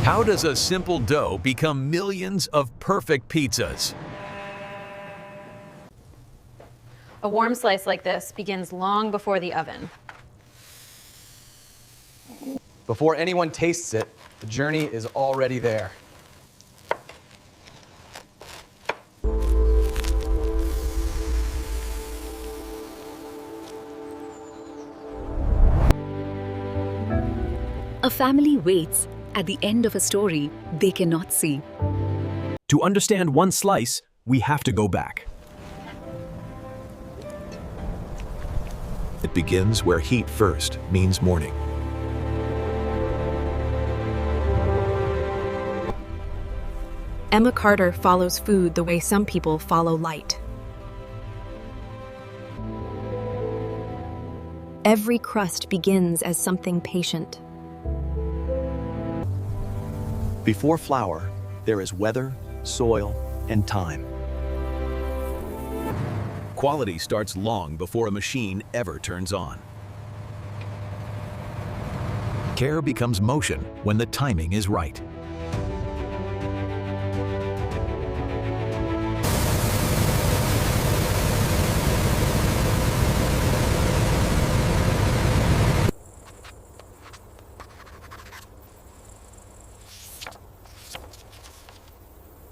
How does a simple dough become millions of perfect pizzas? A warm slice like this begins long before the oven. Before anyone tastes it, the journey is already there. A family waits at the end of a story they cannot see. To understand one slice, we have to go back. It begins where heat first means morning. Emma Carter follows food the way some people follow light. Every crust begins as something patient. Before flour, there is weather, soil, and time. Quality starts long before a machine ever turns on. Care becomes motion when the timing is right.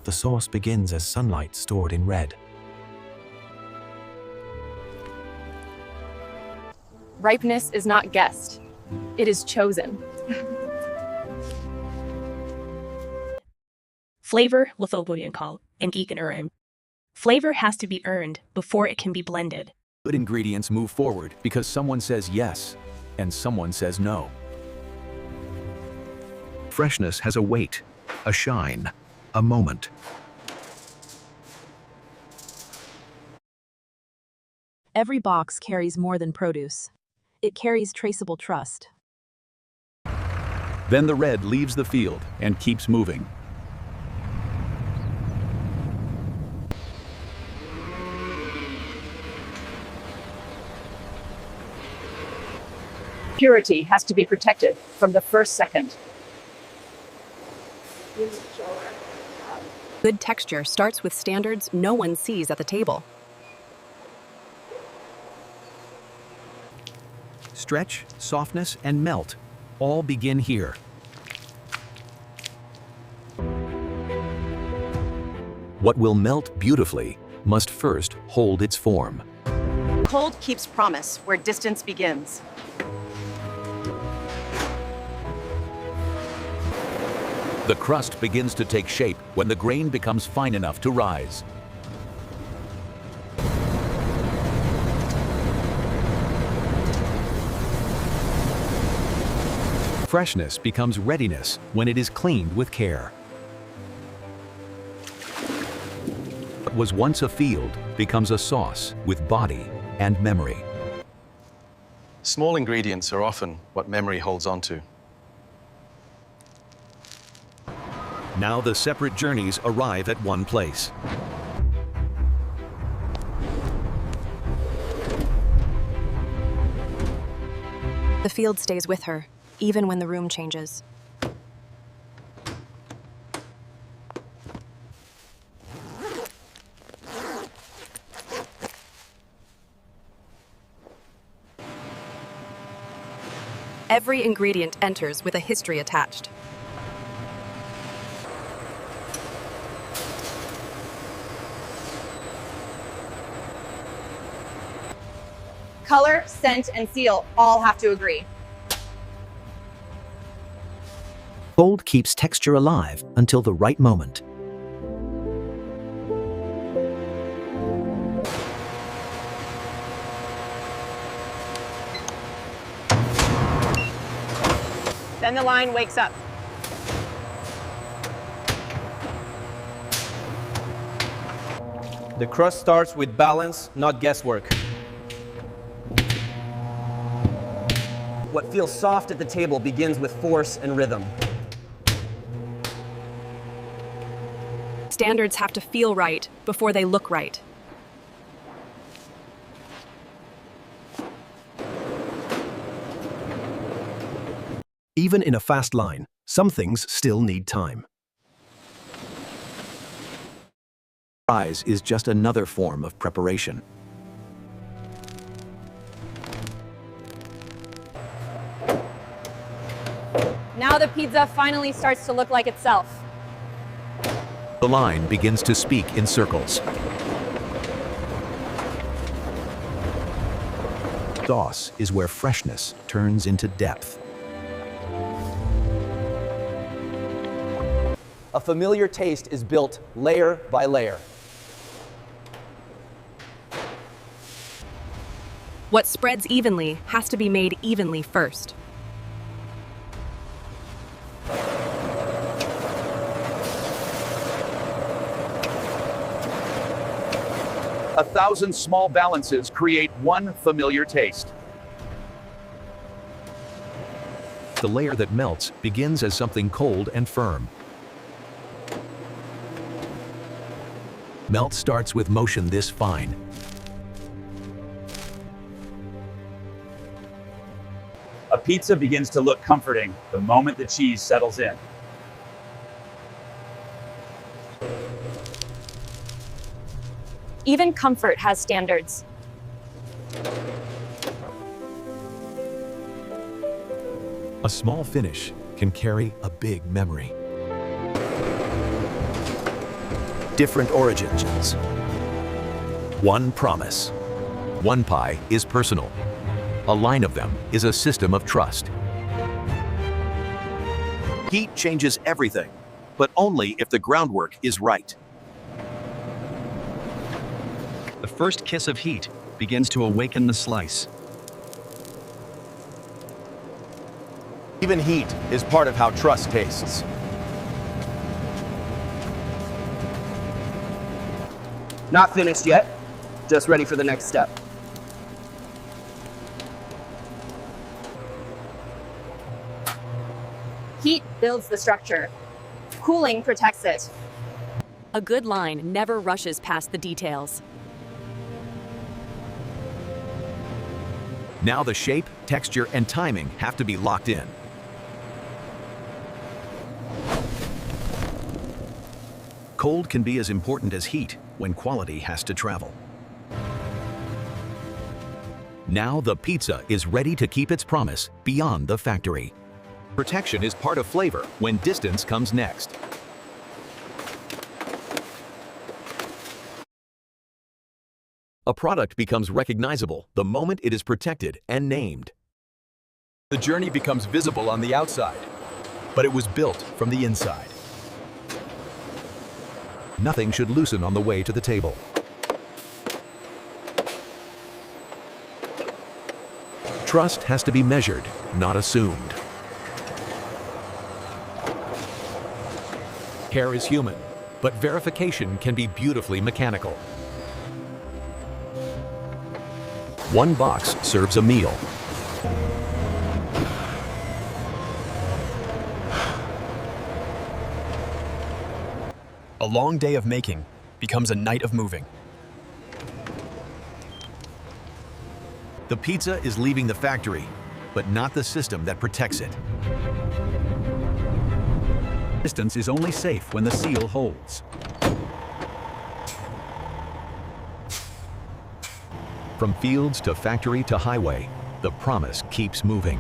The sauce begins as sunlight stored in red. Ripeness is not guessed, it is chosen. Flavor call and geekin. Flavor has to be earned before it can be blended. Good ingredients move forward because someone says yes and someone says no. Freshness has a weight, a shine, a moment. Every box carries more than produce. It carries traceable trust. Then the red leaves the field and keeps moving. Purity has to be protected from the first second. Good texture starts with standards no one sees at the table. Stretch, softness, and melt all begin here. What will melt beautifully must first hold its form. Cold keeps promise where distance begins. The crust begins to take shape when the grain becomes fine enough to rise. Freshness becomes readiness when it is cleaned with care. What was once a field becomes a sauce with body and memory. Small ingredients are often what memory holds on to. Now the separate journeys arrive at one place. The field stays with her, even when the room changes. Every ingredient enters with a history attached. Color, scent, and seal all have to agree. Gold keeps texture alive until the right moment. Then the line wakes up. The crust starts with balance, not guesswork. What feels soft at the table begins with force and rhythm. Standards have to feel right before they look right. Even in a fast line, some things still need time. Fries is just another form of preparation. Now the pizza finally starts to look like itself. The line begins to speak in circles. Sauce is where freshness turns into depth. A familiar taste is built layer by layer. What spreads evenly has to be made evenly first. A thousand small balances create one familiar taste. The layer that melts begins as something cold and firm. Melt starts with motion this fine. A pizza begins to look comforting the moment the cheese settles in. Even comfort has standards. A small finish can carry a big memory. Different origins. One promise. One pie is personal. A line of them is a system of trust. Heat changes everything, but only if the groundwork is right. The first kiss of heat begins to awaken the slice. Even heat is part of how trust tastes. Not finished yet, just ready for the next step. Heat builds the structure. Cooling protects it. A good line never rushes past the details. Now the shape, texture, and timing have to be locked in. Cold can be as important as heat when quality has to travel. Now the pizza is ready to keep its promise beyond the factory. Protection is part of flavor when distance comes next. A product becomes recognizable the moment it is protected and named. The journey becomes visible on the outside, but it was built from the inside. Nothing should loosen on the way to the table. Trust has to be measured, not assumed. Care is human, but verification can be beautifully mechanical. One box serves a meal. A long day of making becomes a night of moving. The pizza is leaving the factory, but not the system that protects it. Distance is only safe when the seal holds. From fields to factory to highway, the promise keeps moving.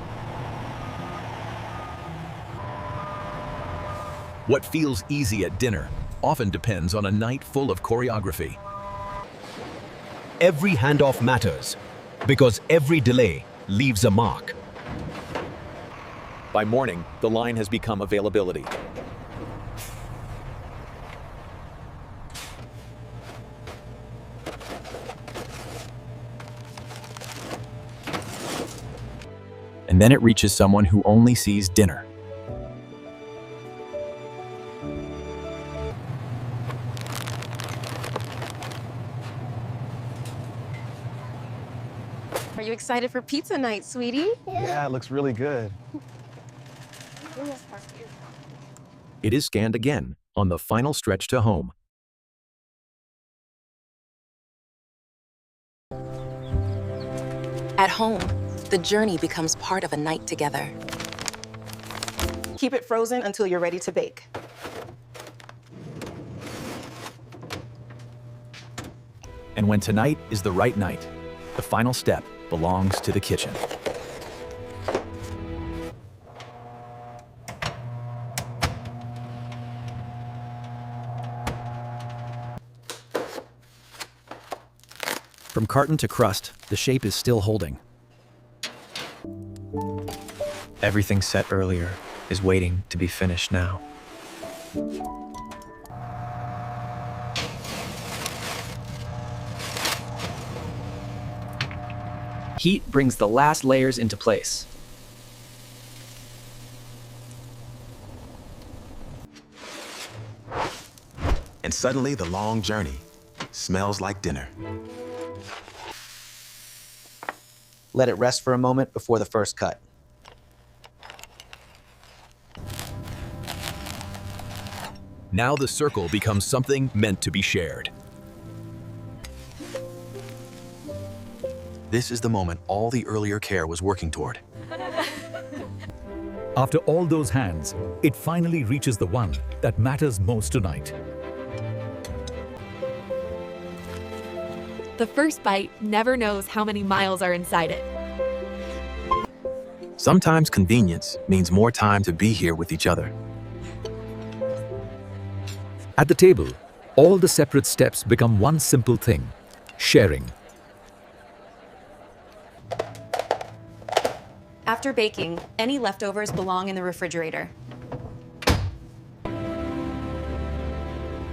What feels easy at dinner often depends on a night full of choreography. Every handoff matters, because every delay leaves a mark. By morning, the line has become availability. And then it reaches someone who only sees dinner. Are you excited for pizza night, sweetie? Yeah, it looks really good. It is scanned again on the final stretch to home. At home, the journey becomes part of a night together. Keep it frozen until you're ready to bake. And when tonight is the right night, the final step belongs to the kitchen. From carton to crust, the shape is still holding. Everything set earlier is waiting to be finished now. Heat brings the last layers into place. And suddenly the long journey smells like dinner. Let it rest for a moment before the first cut. Now the circle becomes something meant to be shared. This is the moment all the earlier care was working toward. After all those hands, it finally reaches the one that matters most tonight. The first bite never knows how many miles are inside it. Sometimes convenience means more time to be here with each other. At the table, all the separate steps become one simple thing: sharing. After baking, any leftovers belong in the refrigerator.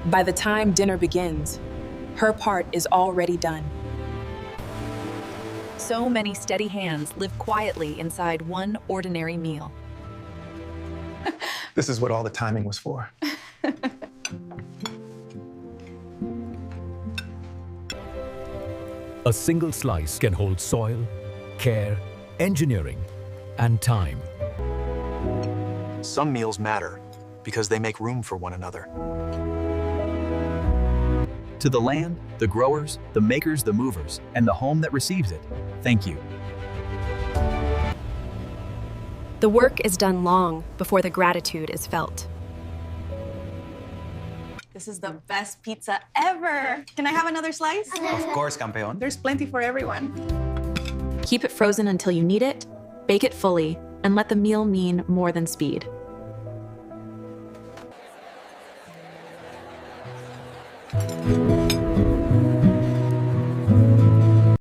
By the time dinner begins, her part is already done. So many steady hands live quietly inside one ordinary meal. This is what all the timing was for. A single slice can hold soil, care, engineering, and time. Some meals matter because they make room for one another. To the land, the growers, the makers, the movers, and the home that receives it, thank you. The work is done long before the gratitude is felt. This is the best pizza ever. Can I have another slice? Of course, campeón. There's plenty for everyone. Keep it frozen until you need it, bake it fully, and let the meal mean more than speed.